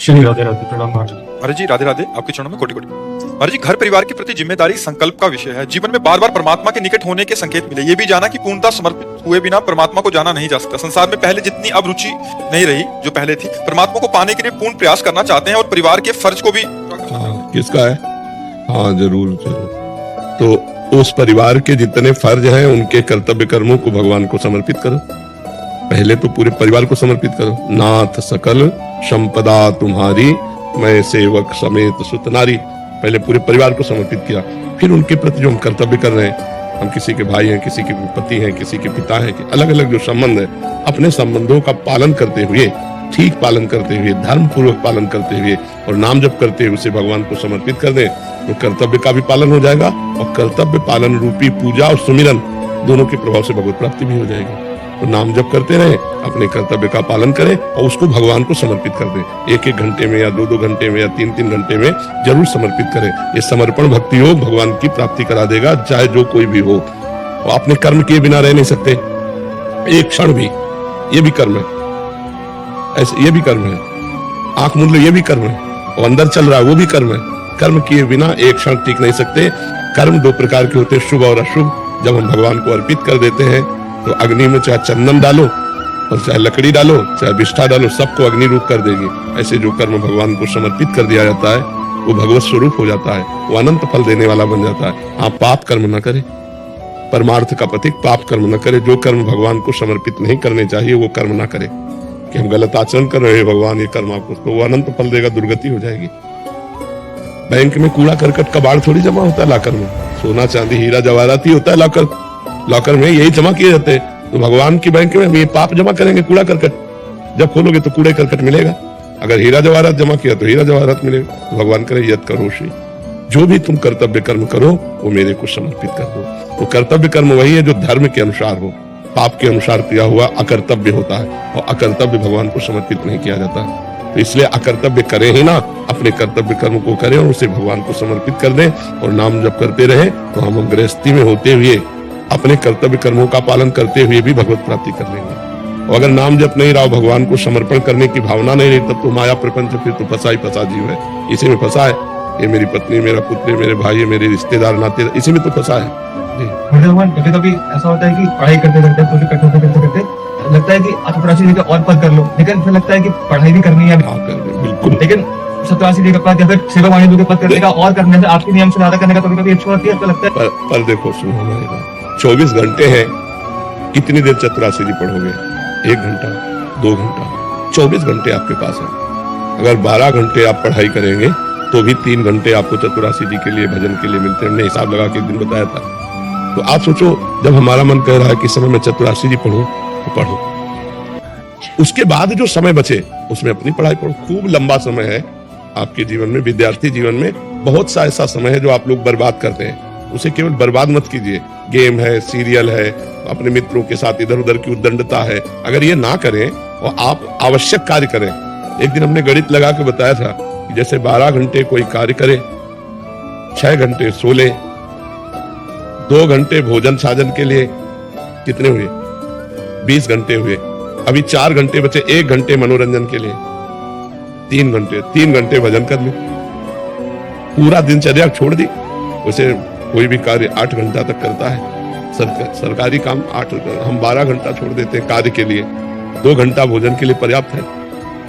श्री राधे राधे। प्रणाम महाराज। महाराज जी राधे राधे, आपके चरणों में कोटि कोटि। महाराज जी, घर परिवार के प्रति जिम्मेदारी संकल्प का विषय है। जीवन में बार बार परमात्मा के निकट होने के संकेत मिले। ये भी जाना कि पूर्णता समर्पित हुए बिना परमात्मा को जाना नहीं जा सकता। संसार में पहले जितनी अब रुचि नहीं रही जो पहले थी। परमात्मा को पाने के लिए पूर्ण प्रयास करना चाहते हैं और परिवार के फर्ज को भी। किसका है? हाँ, जरूर जरूर। तो उस परिवार के जितने फर्ज हैं उनके कर्तव्य कर्मों को भगवान को समर्पित करो। पहले तो पूरे परिवार को समर्पित करो। नाथ सकल संपदा तुम्हारी, मैं सेवक समेत सुत नारी। पहले पूरे परिवार को समर्पित किया, फिर उनके प्रति जो हम कर्तव्य कर रहे हैं, हम किसी के भाई हैं, किसी के पति हैं, किसी के पिता हैं, अलग अलग जो संबंध है, अपने संबंधों का पालन करते हुए, ठीक पालन करते हुए, धर्म पूर्वक पालन करते हुए और नाम जप करते हुए उसे भगवान को समर्पित कर दें तो कर्तव्य का भी पालन हो जाएगा और कर्तव्य पालन रूपी पूजा और सुमिरन दोनों के प्रभाव से भगवत प्राप्ति भी हो जाएगी। तो नाम जप करते रहे, अपने कर्तव्य का पालन करें और उसको भगवान को समर्पित कर दें। एक एक घंटे में या दो दो घंटे में या तीन तीन घंटे में जरूर समर्पित करें। ये समर्पण भक्ति योग भगवान की प्राप्ति करा देगा, चाहे जो कोई भी हो। और अपने कर्म किए बिना रह नहीं सकते एक क्षण भी, ये भी कर्म है। ऐसे ये भी कर्म है। आंख मूंद लो, ये भी कर्म है। और अंदर चल रहा है, वो भी कर्म है। कर्म किए बिना एक क्षण टिक नहीं सकते। कर्म दो प्रकार के होते हैं, शुभ और अशुभ। जब हम भगवान को अर्पित कर देते हैं तो अग्नि में चाहे चंदन डालो और चाहे लकड़ी डालो, चाहे विष्ठा डालो, सबको अग्नि रूप कर देगी। ऐसे जो कर्म भगवान को समर्पित कर दिया जाता है वो भगवत स्वरूप हो जाता है, वो अनंत फल देने वाला बन जाता है। आप पाप कर्म न करें, परमार्थ का प्रतीक पाप कर्म न करें। जो कर्म भगवान को समर्पित नहीं करने चाहिए वो कर्म ना करें कि हम गलत आचरण कर रहे हैं, भगवान ये कर्म आपको, तो वो अनंत फल देगा, दुर्गति हो जाएगी। बैंक में कूड़ा करकट कबाड़ थोड़ी जमा होता है लॉकर में। सोना चांदी हीरा जवाहरात ही होता है लॉकर में, यही जमा किए जाते हैं। तो भगवान की बैंक में हम ये पाप जमा करेंगे, कूड़ा करकट। जब खोलोगे तो कूड़े करकट मिलेगा। अगर हीरा जवाहरात जमा किया तो हीरा जवाहरात मिलेगा। तो भगवान करे यत करो श्री, जो भी तुम कर्तव्य कर्म करो वो मेरे को समर्पित कर दो। तो कर्तव्य कर्म वही है जो धर्म के अनुसार हो। पाप के अनुसार किया हुआ अकर्तव्य होता है और अकर्तव्य भगवान को समर्पित नहीं किया जाता। तो इसलिए अकर्तव्य करें ही ना, अपने कर्तव्य कर्म को करें और उसे भगवान को समर्पित कर दें और नाम जप करते रहे तो हम गृहस्थी में होते हुए अपने कर्तव्य कर्मों का पालन करते हुए भी भगवत प्राप्ति कर लेंगे। और अगर नाम जप नहीं रहा, भगवान को समर्पण करने की भावना नहीं रही, तब तो माया प्रपंच फिर तो फंसा ही फंसा जीव है। इसी में फंसा है। ये मेरी पत्नी, मेरा पुत्र, मेरे भाई, मेरे रिश्तेदार, नाते, इसी में तो फंसा है। भगवान कभी कभी ऐसा होता है कि पढ़ाई करते करते लगता है कि चपरासी जी का और पद कर लो, लेकिन फिर लगता है कि पढ़ाई भी करनी है। हाँ, कर दे, बिल्कुल। लेकिन 87 जी का पद या फिर सेवा वाणी के पद करने का और करने से आपके नियम से ज्यादा करने का कभी कभी इच्छा होती है, तो लगता है। पर देखो, सुनो हमारी बात, 24 घंटे हैं, कितनी देर चतुरासी जी पढ़ोगे? 1 घंटा, 2 घंटा, 24 घंटे आपके पास है। अगर 12 घंटे आप पढ़ाई करेंगे तो भी 3 घंटे आपको चतुरासी जी के लिए, भजन के लिए मिलते हैं। हमने हिसाब लगा के एक दिन बताया था। तो आप सोचो, जब हमारा मन कह रहा है कि समय में चतुरासी जी पढ़ो तो पढ़ो, उसके बाद जो समय बचे उसमें अपनी पढ़ाई पढ़ो। खूब लंबा समय है आपके जीवन में, विद्यार्थी जीवन में बहुत सा ऐसा समय है जो आप लोग बर्बाद करते हैं। उसे केवल बर्बाद मत कीजिए। गेम है, सीरियल है, अपने मित्रों के साथ इधर उधर की उद्दंडता है, अगर ये ना करें और आप आवश्यक कार्य करें। एक दिन हमने गणित लगा के बताया था कि जैसे 12 घंटे कोई कार्य करे, 6 घंटे सो ले, 2 घंटे भोजन साधन के लिए, कितने हुए? 20 घंटे हुए। अभी 4 घंटे बचे, 1 घंटे मनोरंजन के लिए, 3 घंटे भजन कर लो। पूरा दिनचर्या छोड़ दी। उसे कोई भी कार्य 8 घंटा तक करता है। सरकारी काम 8, हम 12 घंटा छोड़ देते हैं कार्य के लिए। 2 घंटा भोजन के लिए पर्याप्त है,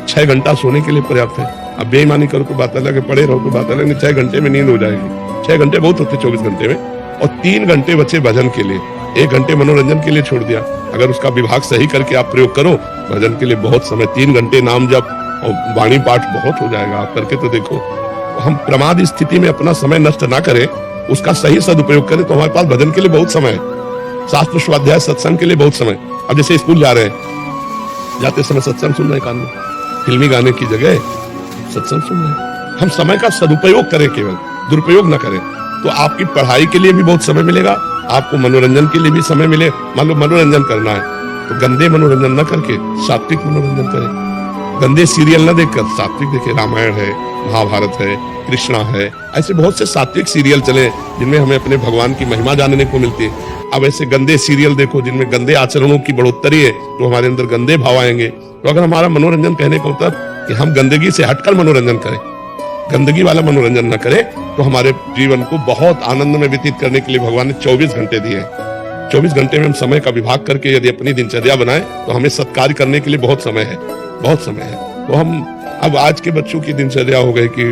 6 घंटा सोने के लिए पर्याप्त है। अब बेईमानी करो तो बात अलग है, पड़े रहो तो बात अलग है। 6 घंटे में नींद हो जाएगी। 6 घंटे बहुत होते 24 घंटे में। और 3 घंटे बचे भजन के लिए, 1 घंटे मनोरंजन के लिए छोड़ दिया। अगर उसका विभाग सही करके आप प्रयोग करो, भजन के लिए बहुत समय, 3 घंटे नाम जप और वाणी पाठ बहुत हो जाएगा। आप करके तो देखो। हम प्रमाद स्थिति में अपना समय नष्ट ना करें, उसका सही सदुपयोग करें तो हमारे पास भजन के लिए बहुत समय है, शास्त्र स्वाध्याय सत्संग के लिए बहुत समय। अब जैसे स्कूल जा रहे हैं, जाते समय सत्संग सुन रहे हैं, कान में फिल्मी गाने की जगह सत्संग सुन रहे हैं। हम समय का सदुपयोग करें, केवल दुरुपयोग न करें, तो आपकी पढ़ाई के लिए भी बहुत समय मिलेगा, आपको मनोरंजन के लिए भी समय मिले। मान लो मनोरंजन करना है तो गंदे मनोरंजन न करके सात्विक मनोरंजन करें। गंदे सीरियल न देखकर सात्विक देखें। रामायण है, महाभारत है, कृष्णा है, ऐसे बहुत से सात्विक सीरियल चले जिनमें हमें अपने भगवान की महिमा जानने को मिलती है। अब ऐसे गंदे सीरियल देखो जिनमें गंदे आचरणों की बढ़ोतरी है तो हमारे अंदर गंदे भाव आएंगे। तो अगर हमारा मनोरंजन कहने का मतलब कि हम गंदगी से हटकर मनोरंजन करें, गंदगी वाला मनोरंजन न करें, तो हमारे जीवन को बहुत आनंद में व्यतीत करने के लिए भगवान ने 24 घंटे दिए हैं। 24 घंटे में हम समय का विभाग करके यदि अपनी दिनचर्या बनाएं तो हमें सत्कार्य करने के लिए बहुत समय है, बहुत समय है। तो हम अब आज के बच्चों की दिनचर्या हो गई कि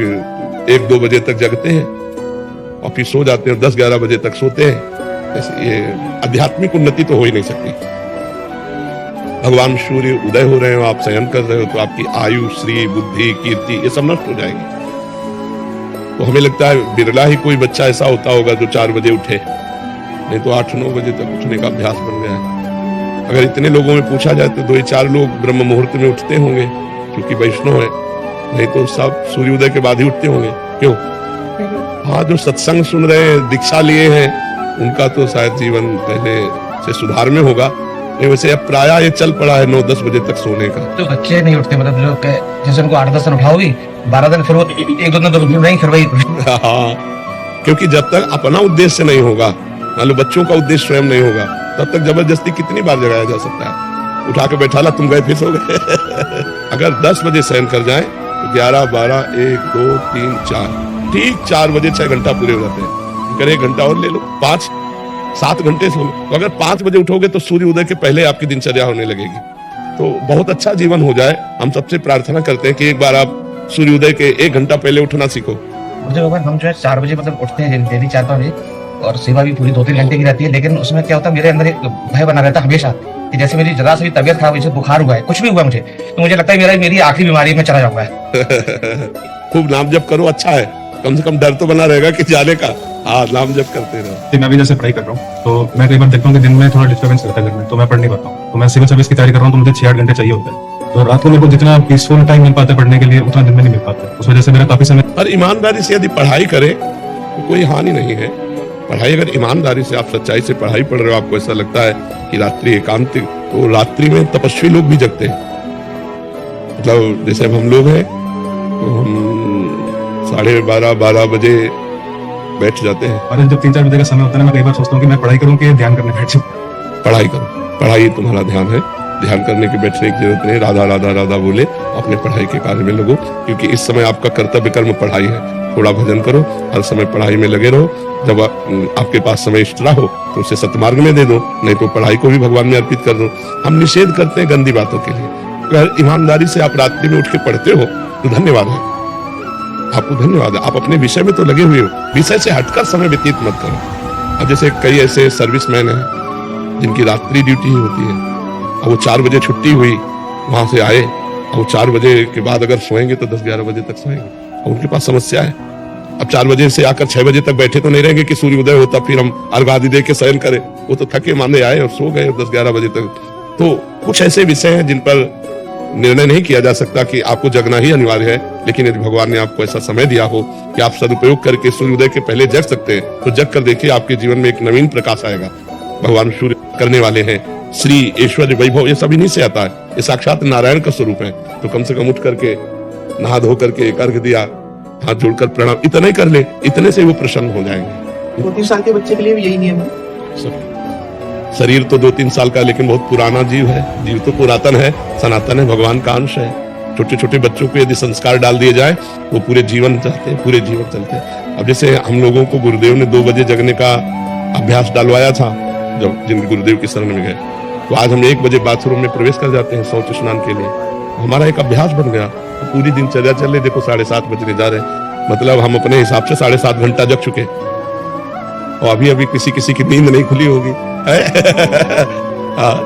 1-2 बजे तक जगते हैं और फिर सो जाते हैं, 10-11 बजे तक सोते हैं। ऐसे ये आध्यात्मिक उन्नति तो हो ही नहीं सकती। भगवान सूर्य उदय हो रहे हो, आप शयन कर रहे हो, तो आपकी आयु, श्री, बुद्धि, कीर्ति ये सब नष्ट हो जाएगी। तो हमें लगता है बिरला ही कोई बच्चा ऐसा होता होगा जो 4 बजे उठे, नहीं तो 8-9 बजे तक उठने का अभ्यास बन गया है। अगर इतने लोगों में पूछा जाए तो 2-4 लोग ब्रह्म मुहूर्त में उठते होंगे, क्योंकि वैष्णव है, नहीं तो सब सूर्योदय के बाद ही उठते होंगे। क्यों? हाँ, जो सत्संग सुन रहे हैं, दीक्षा लिए हैं, उनका तो शायद जीवन पहले से सुधार में होगा। वैसे अब प्राय ये चल पड़ा है 9-10 बजे तक सोने का। तो बच्चे नहीं उठते, मतलब जो जैसे उनको 8-10 दिन उठाओगी, 12 दिन फिर वो 1-2 दिन तो नहीं, फिर वही। हाँ, क्योंकि जब तक अपना उद्देश्य नहीं होगा, मान लो बच्चों का उद्देश्य स्वयं नहीं होगा, तब तक जबरदस्ती कितनी बार जगाया जा सकता है? उठा के बैठा ला, तुम गए फिर सो गए। अगर 10 बजे शयन कर जाए तो 11, 12, 1, 2, 3, 4, ठीक 4 बजे 6 घंटा पूरे हो जाते हैं। अगर 1 घंटा और ले लो, 5-7 घंटे सो लो। तो अगर 5 बजे उठोगे तो सूर्य उदय के पहले आपकी दिनचर्या होने लगेगी, तो बहुत अच्छा जीवन हो जाए। हम सबसे प्रार्थना करते हैं कि एक बार आप सूर्योदय के 1 घंटा पहले उठना सीखो। मुझे भगवान, हम जो है 4 बजे मतलब उठते हैं डेली, 4-5 बजे, और सेवा भी पूरी 2-3 घंटे की रहती है। लेकिन उसमें क्या होता है, मेरे अंदर एक भय बना रहता है हमेशा कि जैसे मेरी जरा से भी तबियत खराब, जैसे बुखार हुआ है, कुछ भी हुआ मुझे, तो मुझे लगता है मेरी आखिरी बीमारी में चला जाऊंगा। खूब नाम जप करो, अच्छा है, कम से कम डर तो बना रहेगा कि जाने का। हाँ, नाम जप करते रहो। मैं भी जैसे पढ़ाई कर रहा हूँ तो मैं कई बार देखता हूँ कि दिन में थोड़ा डिस्टर्बेंस रहता है घर में, तो मैं पढ़ नहीं पाता हूँ। तो मैं सिविल सर्विस की तैयारी कर रहा हूँ, तो मुझे 6-8 घंटे चाहिए होता है। तो रात को मेरे को जितना पीसफुल टाइम मिल पाता है पढ़ने के लिए, उतना दिन में नहीं मिल पाता। उस वजह से मेरा काफी समय। और ईमानदारी से यदि पढ़ाई करें तो कोई हानि नहीं है। पढ़ाई अगर ईमानदारी से, आप सच्चाई से पढ़ाई पढ़ रहे हो, आपको ऐसा लगता है कि रात्रि एकांतिक, तो रात्रि में तपस्वी लोग भी जगते हैं। मतलब जैसे अब हम लोग हैं तो हम 12:30 बजे बैठ जाते हैं। और जब 3-4 बजे का समय होता है, मैं कई बार सोचता हूँ कि मैं पढ़ाई करूँ कि ध्यान करने बैठ जाऊँ। पढ़ाई करो, पढ़ाई तुम्हारा ध्यान है, ध्यान करने की बैठने की जरूरत नहीं। राधा राधा राधा बोले अपने पढ़ाई के कार्य में लगो, क्योंकि इस समय आपका कर्तव्य कर्म पढ़ाई है। थोड़ा भजन करो, हर समय पढ़ाई में लगे रहो। जब आपके पास समय एक्स्ट्रा हो तो उसे सतमार्ग में दे दो, नहीं तो पढ़ाई को भी भगवान में अर्पित कर दो। हम निषेध करते हैं गंदी बातों के लिए। अगर ईमानदारी से आप रात्रि में उठ के पढ़ते हो तो धन्यवाद है, आपको धन्यवाद है। आप अपने विषय में तो लगे हुए हो, विषय से हटकर समय व्यतीत मत करो। अब जैसे कई ऐसे सर्विसमैन हैं जिनकी रात्रि ड्यूटी ही होती है, और वो 4 बजे छुट्टी हुई, वहां से आए, और वो 4 बजे के बाद अगर सोएंगे तो 10-11 बजे तक सोएंगे, और उनके पास समस्या है। अब 4 बजे से आकर 6 बजे तक बैठे तो नहीं रहेंगे कि सूर्योदय होता फिर हम अर्घ आदि दे के शयन करें। वो तो थके मांदे आए और सो गए 10-11 बजे तक। तो कुछ ऐसे विषय हैं जिन पर निर्णय नहीं किया जा सकता कि आपको जगना ही अनिवार्य है, लेकिन यदि भगवान ने आपको ऐसा समय दिया हो कि आप सदुपयोग करके सूर्योदय के पहले जग सकते हैं, तो जग कर देखिए, आपके जीवन में एक नवीन प्रकाश आएगा। भगवान सूर्य करने वाले हैं, श्री ऐश्वर्य वैभव ये सब इन्हीं से आता है। ये साक्षात नारायण का स्वरूप है। तो कम से कम उठ करके नहा धो करके एक अर्घ दिया, हाथ जोड़कर प्रणाम, इतना ही कर ले, इतने से वो प्रसन्न हो जाएंगे। 2-3 साल के बच्चे के लिए भी यही नियम है। शरीर तो 2-3 साल का, लेकिन बहुत पुराना जीव है। जीव तो पुरातन है, सनातन है, भगवान का अंश है। छोटे छोटे बच्चों को यदि संस्कार डाल दिए जाए वो पूरे जीवन चाहते हैं, पूरे जीवन चलते हैं। अब जैसे हम लोगों को गुरुदेव ने 2 बजे जगने का अभ्यास डालवाया था, जब जिन गुरुदेव की शरण में गए, तो आज हम 1 बजे बाथरूम में प्रवेश कर जाते हैं शौच स्नान के लिए। हमारा एक अभ्यास बन गया। तो पूरी दिनचर्या चल रही, देखो 7:30 बजने जा रहे, मतलब हम अपने हिसाब से 7.5 घंटा जग चुके, और अभी किसी की नींद नहीं खुली होगी।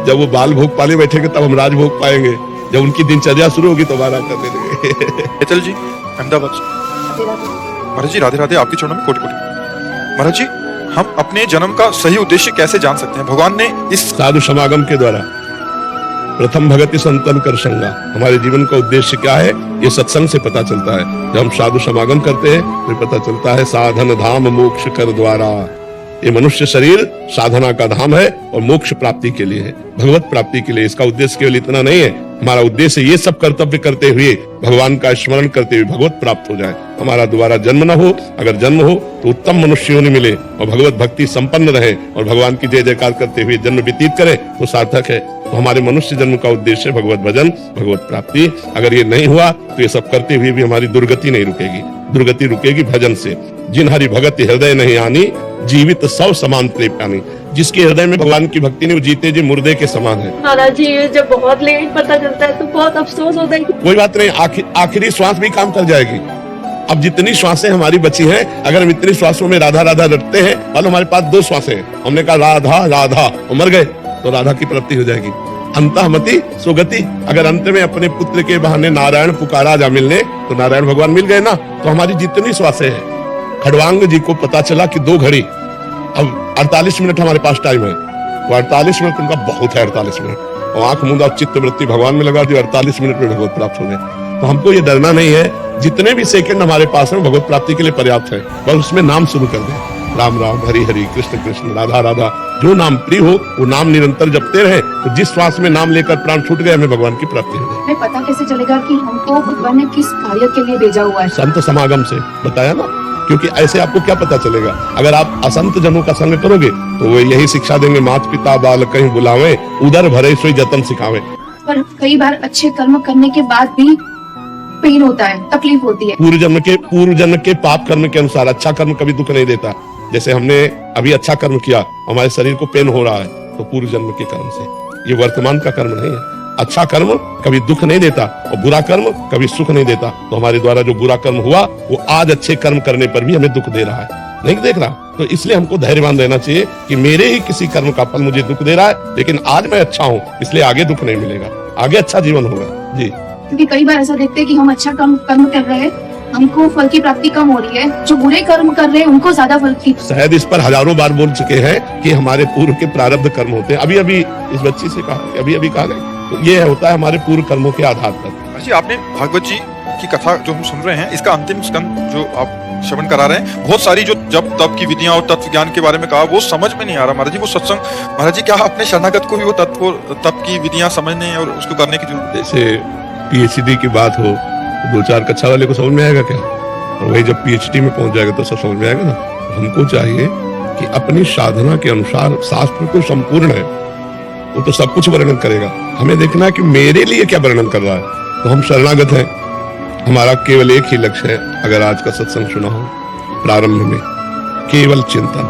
जब वो बाल भोग पाले बैठेंगे तब हम राजभोग पाएंगे। जब उनकी दिनचर्या शुरू होगी तो आराम करने लगे। हेतल जी, अहमदाबाद से। महाराज जी राधे राधे, आपके चरणों में कोटि कोटि। महाराज जी, हम अपने जन्म का सही उद्देश्य कैसे जान सकते हैं? भगवान ने इस साधु समागम के द्वारा, प्रथम भगति संतन कर संगा, हमारे जीवन का उद्देश्य क्या है ये सत्संग से पता चलता है। जब हम साधु समागम करते हैं तो पता चलता है साधन धाम मोक्ष कर द्वारा। ये मनुष्य शरीर साधना का धाम है और मोक्ष प्राप्ति के लिए है, भगवत प्राप्ति के लिए। इसका उद्देश्य केवल इतना नहीं है हमारा उद्देश्य ये सब कर्तव्य करते हुए भगवान का स्मरण करते हुए भगवत प्राप्त हो जाए। हमारा दोबारा जन्म न हो, अगर जन्म हो तो उत्तम मनुष्य होने मिले और भगवत भक्ति संपन्न रहे और भगवान की जय जयकार करते हुए जन्म व्यतीत करे तो सार्थक है। तो हमारे मनुष्य जन्म का उद्देश्य भगवत भजन, भगवत प्राप्ति। अगर ये नहीं हुआ तो ये सब करते हुए भी हमारी दुर्गति नहीं रुकेगी। दुर्गति रुकेगी भजन से। जिन हरि भगत हृदय नहीं आनी, जीवित सब समान प्रेम। जिसके हृदय में भगवान की भक्ति नहीं, वो जीते जी मुर्दे के समान है। महाराज जी जब बहुत लेट पता चलता है तो बहुत अफसोस होता है। कोई बात नहीं, आखिरी श्वास भी काम कर जाएगी। अब जितनी श्वासें हमारी बची हैं, अगर हम इतनी श्वासों में राधा राधा रटते हैं, और हमारे पास 2 श्वासें हैं, हमने कहा राधा राधा और मर गए तो राधा की प्राप्ति हो जाएगी। अंतःमति सुगति। अगर अंत में अपने पुत्र के बहाने नारायण पुकारा जा मिलने तो नारायण भगवान मिल गए ना। तो हमारी जितनी श्वासें हैं, खड़वांग जी को पता चला कि 2 घड़ी, अब 48 मिनट हमारे पास टाइम है, तो 48 मिनट उनका बहुत है। 48 मिनट और आंख मूंदा चित्त वृत्ति भगवान में लगा दी, 48 मिनट में भगवत प्राप्त हो गए। तो हमको ये डरना नहीं है, जितने भी सेकंड हमारे पास है भगवत प्राप्ति के लिए पर्याप्त है। बस उसमें नाम शुरू कर दें, राम राम, हरि हरि, कृष्ण कृष्ण, राधा राधा। जो नाम प्रिय हो वो नाम निरंतर जपते रहे, तो जिस श्वास में नाम लेकर प्राण छूट गए हमें भगवान की प्राप्ति हो जाए। हमें पता कैसे चलेगा कि हमको भगवान ने किस कार्य के लिए भेजा हुआ है? संत समागम से बताया ना, क्योंकि ऐसे आपको क्या पता चलेगा। अगर आप असंत जनों का संग करोगे तो वो यही शिक्षा देंगे, माता पिता बाल कहीं बुलावे, उधर भरे सोई जतन सिखावे। पर कई बार अच्छे कर्म करने के बाद भी पेन होता है, तकलीफ होती है। पूर्व जन्म के पाप कर्म के अनुसार अच्छा कर्म कभी दुख नहीं देता। जैसे हमने अभी अच्छा कर्म किया, हमारे शरीर को पेन हो रहा है, तो पूर्व जन्म के कर्म से। ये वर्तमान का कर्म नहीं है। अच्छा कर्म कभी दुख नहीं देता और बुरा कर्म कभी सुख नहीं देता। तो हमारे द्वारा जो बुरा कर्म हुआ वो आज अच्छे कर्म करने पर भी हमें दुख दे रहा है, नहीं देख रहा। तो इसलिए हमको धैर्यवान रहना चाहिए कि मेरे ही किसी कर्म का फल मुझे दुख दे रहा है, लेकिन आज मैं अच्छा हूँ, इसलिए आगे दुख नहीं मिलेगा, आगे अच्छा जीवन होगा। जी, क्योंकि कई बार ऐसा देखते हैं कि हम अच्छा कर्म कर रहे हैं, हमको फल की प्राप्ति कम हो रही है, जो बुरे कर्म कर रहे हैं उनको ज्यादा फल की। शायद इस पर हजारों बार बोल चुके हैं कि हमारे पूर्व के प्रारब्ध कर्म होते हैं। अभी अभी इस बच्ची से कहा, अभी कहा नहीं, तो ये होता है हमारे पूर्व कर्मों के आधार पर। जी, आपने भागवत जी की कथा जो हम सुन रहे हैं, इसका अंतिम स्कंद जो आप श्रवण करा रहे हैं, बहुत सारी जो जप तप की विधियां और तत्व ज्ञान के बारे में कहा, वो समझ में नहीं आ रहा महाराज जी। वो सत्संग, महाराज जी क्या अपने शरणागत को भी वो तप की विधियां समझने और उसको करने की जरूरत है? जैसे PhD की बात हो तो 2-4 कक्षा वाले को समझ में आएगा क्या? और वही जब PhD में पहुंच जाएगा तो सब समझ में आएगा ना। हमको चाहिए कि अपनी साधना के अनुसार, शास्त्र तो संपूर्ण है, वो तो सब कुछ वर्णन करेगा, हमें देखना है कि मेरे लिए क्या वर्णन कर रहा है। तो हम शरणागत हैं, हमारा केवल एक ही लक्ष्य है। अगर आज का सत्संग सुना हो, प्रारंभ में केवल चिंतन,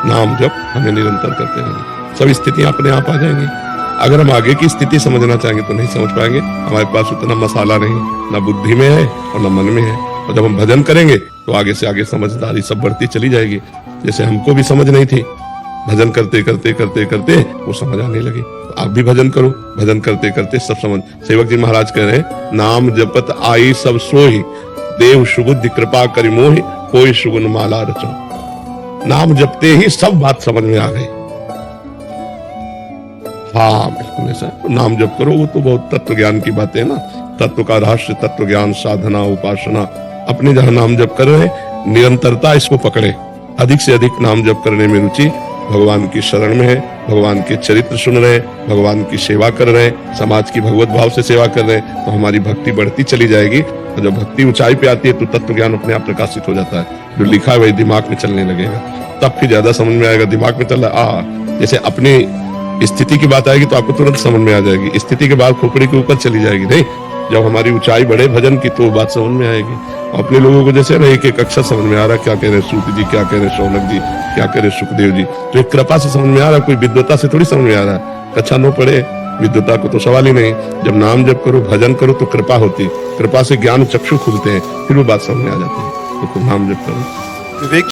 नाम जप हमें निरंतर करते रहेंगे, सब स्थितियां अपने आप आ जाएंगी। अगर हम आगे की स्थिति समझना चाहेंगे तो नहीं समझ पाएंगे, हमारे पास उतना मसाला नहीं, ना बुद्धि में है और ना मन में है। और जब हम भजन करेंगे तो आगे से आगे समझदारी सब बढ़ती चली जाएगी। जैसे हमको भी समझ नहीं थी, भजन करते करते करते करते वो समझ आने लगी। तो आप भी भजन करो, भजन करते करते सब समझ। सेवक जी महाराज कह रहे हैं, नाम जपत आई सब सोही, देव सुबुद्धि कृपा करि मोहि, कोई सुगुन माला रचो। नाम जपते ही सब बात समझ में आ गई। हाँ बिल्कुल ऐसा। नाम जप करो, वो तो बहुत तत्व ज्ञान की बातें है ना, तत्व का रहस्य, तत्व ज्ञान, साधना, उपासना। अपने जहाँ नाम जप कर रहे हैं, निरंतरता इसको पकड़े, अधिक से अधिक नाम जप करने में रुचि, भगवान की शरण में है, भगवान के चरित्र सुन रहे हैं, भगवान की सेवा कर रहे हैं, समाज की भगवत भाव से सेवा कर रहे हैं, तो हमारी भक्ति बढ़ती चली जाएगी। और जब भक्ति ऊंचाई पे आती है तो तत्व ज्ञान अपने आप प्रकाशित हो जाता है। जो लिखा है वही दिमाग में चलने लगेगा, तब फिर ज्यादा समझ में आएगा। दिमाग में चल रहा, जैसे अपनी स्थिति की बात आएगी तो आपको तुरंत समझ में आ जाएगी, स्थिति के बाद खोपड़ी के ऊपर चली जाएगी। नहीं, जब हमारी ऊंचाई बढ़े भजन की तो बात समझ में आएगी। अपने लोगों को जैसे ना एक एक अक्षर समझ में आ रहा, क्या कह रहे सूत जी, क्या कह रहे शौनक जी, क्या कह रहे सुखदेव जी, तो एक कृपा से समझ में आ रहा, कोई विद्वता से थोड़ी समझ में आ रहा है। कक्षा न पढ़े, विद्वता को तो सवाल ही नहीं। जब नाम जप करो, भजन करो तो कृपा होती, कृपा से ज्ञान चक्षु खुलते हैं, फिर वो बात समझ में आ जाती है। तो नाम जप करो। विवेक